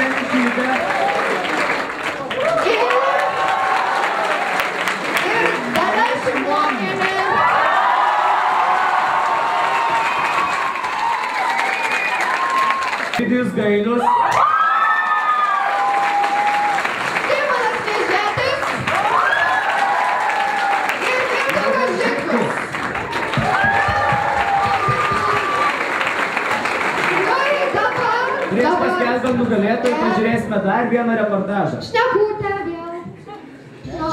Beniušytė. Ir Dalia Šimonienė. Vidis Gailius. Simonas Vėžėtis. Ir Mindaugas Žitkus. Prieš paskelbant nugalėtojų pažiūrėsime dar vieną reportažą. Šnekutė vėl. No.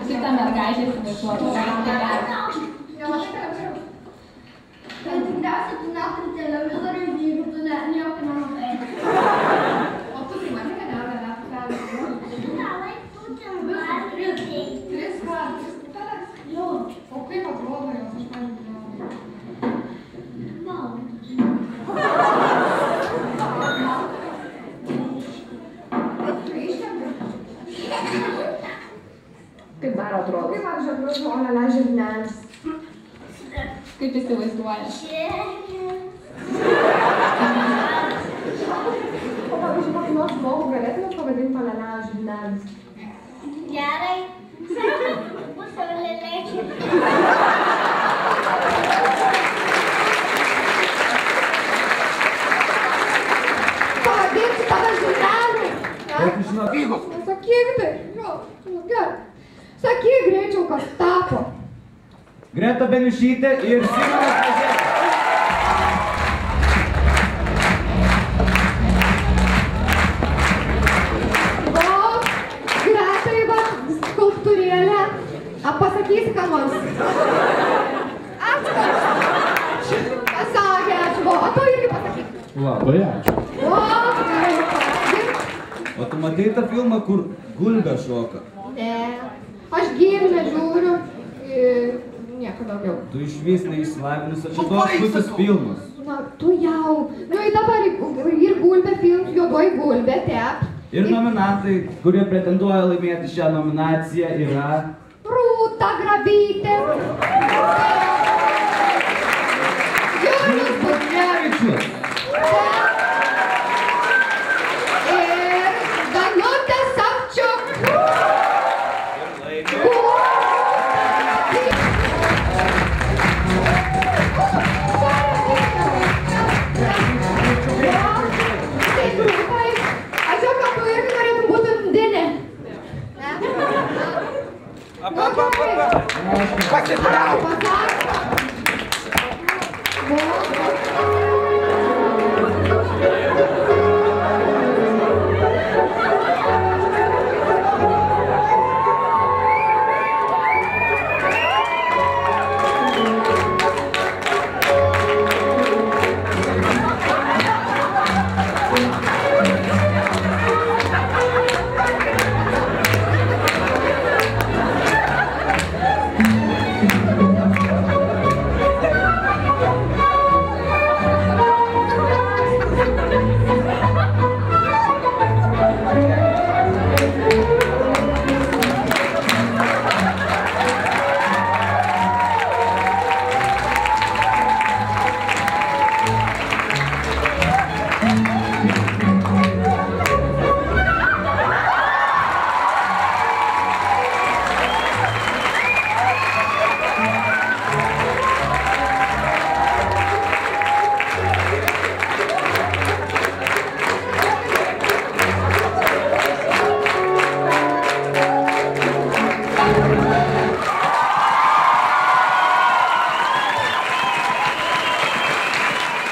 Šitą mergaitę įsivaizduoju. Tai tikriausiai tu neturi televizorių, jeigu tu nieko nematai. O tu tai mane, kad negalė tris kartus. Jo. O kaip atrodo jos, aš nežinau. Kaip dar atrodo? Kaip aš atrodo, Olele žirnelis. Kaip įsivaizduoja? O pavyzdžiui, kokį nors žmogų galėtumėt pavadinti Olele žirnelis? Gerai. Bus Olelečiai. Pavadinti tave žirnelį. Kaip žinau, Sakyk tai. Jo, gerai. Sakyk greičiau, kas tapo. Greta Beniušytė ir Simonas Vėžėtis. Gretai, va, skulptūrėlė. Pasakysi, ką nors. Ačiū. Pasakė, ačiū. O tu irgi pasakyk. Labai ačiū. O, gerai, pasakyk. O tu matei tą filmą, kur gulbė šoka? Ne. Aš gimę žiūriu. Nieko daugiau. Tu išvis neišsilavinus, čia toks puikus filmas. Na, tu jau. Nu, į dabar ir gulbė films, juodoji gulbė, tep. Ir nominatai, kurie pretenduoja laimėti šią nominaciją, yra... Rūta Grabytė. Julius Butkevičius. Ir Danutė Savčiuk. Aš jau, kad tu irgi norėtum būti Ndinė. Pasitrauk!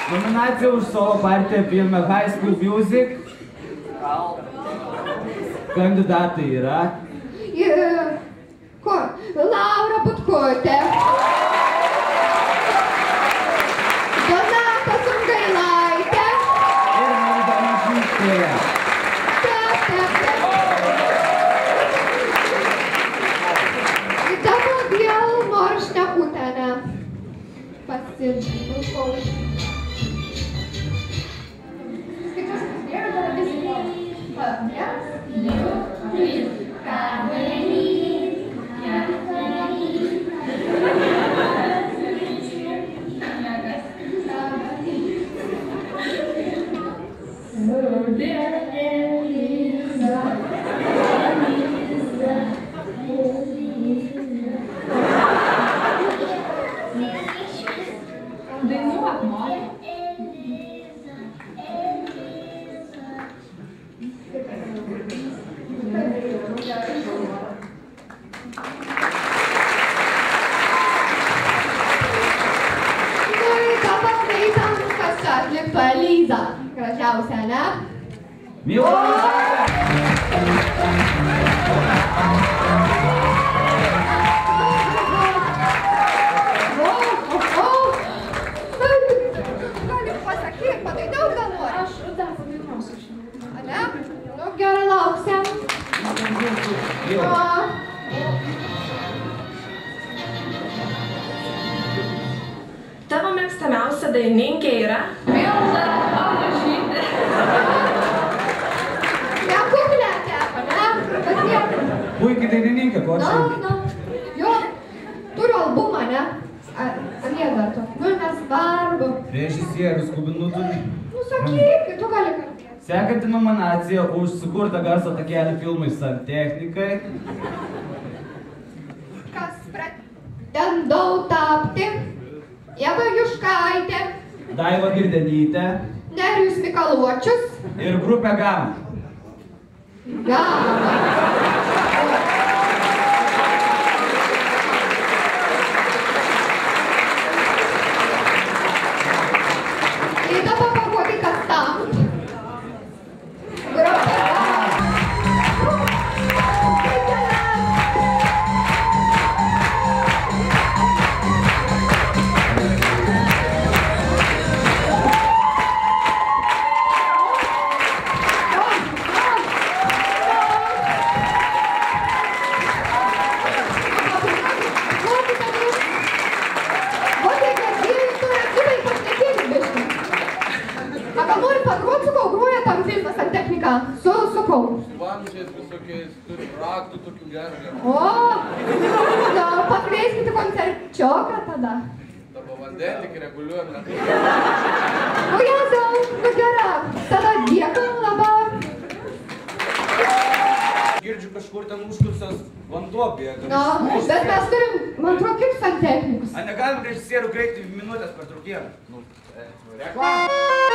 Nominaciją už savo partiją filme High School Music. Kandidatai yra... Laura Butkutė. Donata Sungailaitė. Ir Milda Mažytė. Taip. Dabar vėl noriu šnekutę, ne? Pasirinko. Padainuok nori. Nu ir dabar skaitam, kas čia atliktų Eliza. Gražiausia, ne? Milo! Gali pasakyk, padainuot gal nori? Aš dar padainuosiu šiandien. A ne? Nu, gerai, lauksim. Milo. Tavo mėgstamiausia dainininkė yra? Milda Adažytė. Nekuklė tepa, ne? Pasiek. Puikiai dainininkė, ko čia? Nu. Jo, turiu albumą, ne? Amiedvarto. Nu, nesvarbu. Režisierius Kubinų turi. Nu, sakyk, tu gali kalbėti. Sekanti nominacija už sukurtą garso takelį filmui Santechnikai. Kas pretendau tapti? Ieva Juškaitė, Daiva Girdenytė Nerijus Mikaluočius, ir grupė Gama. Gama. Ir dabar parodai, kas tam. Grupė Gama. Sukau. Vamzdžiais visokiais, turi raktų tokių gerą. O, gal pakvieskite koncerčioką tada. Tavo vandenį tik reguliuojame. O Jėzau, nu gera, tada dėkui labai. Girdžiu kažkur ten užkulsios vanduo bėga. Na, bet mes turim, man atrodo, kaip santechnikus. A negalim režisierių kreipti minutės pertraukėlę? Reklama!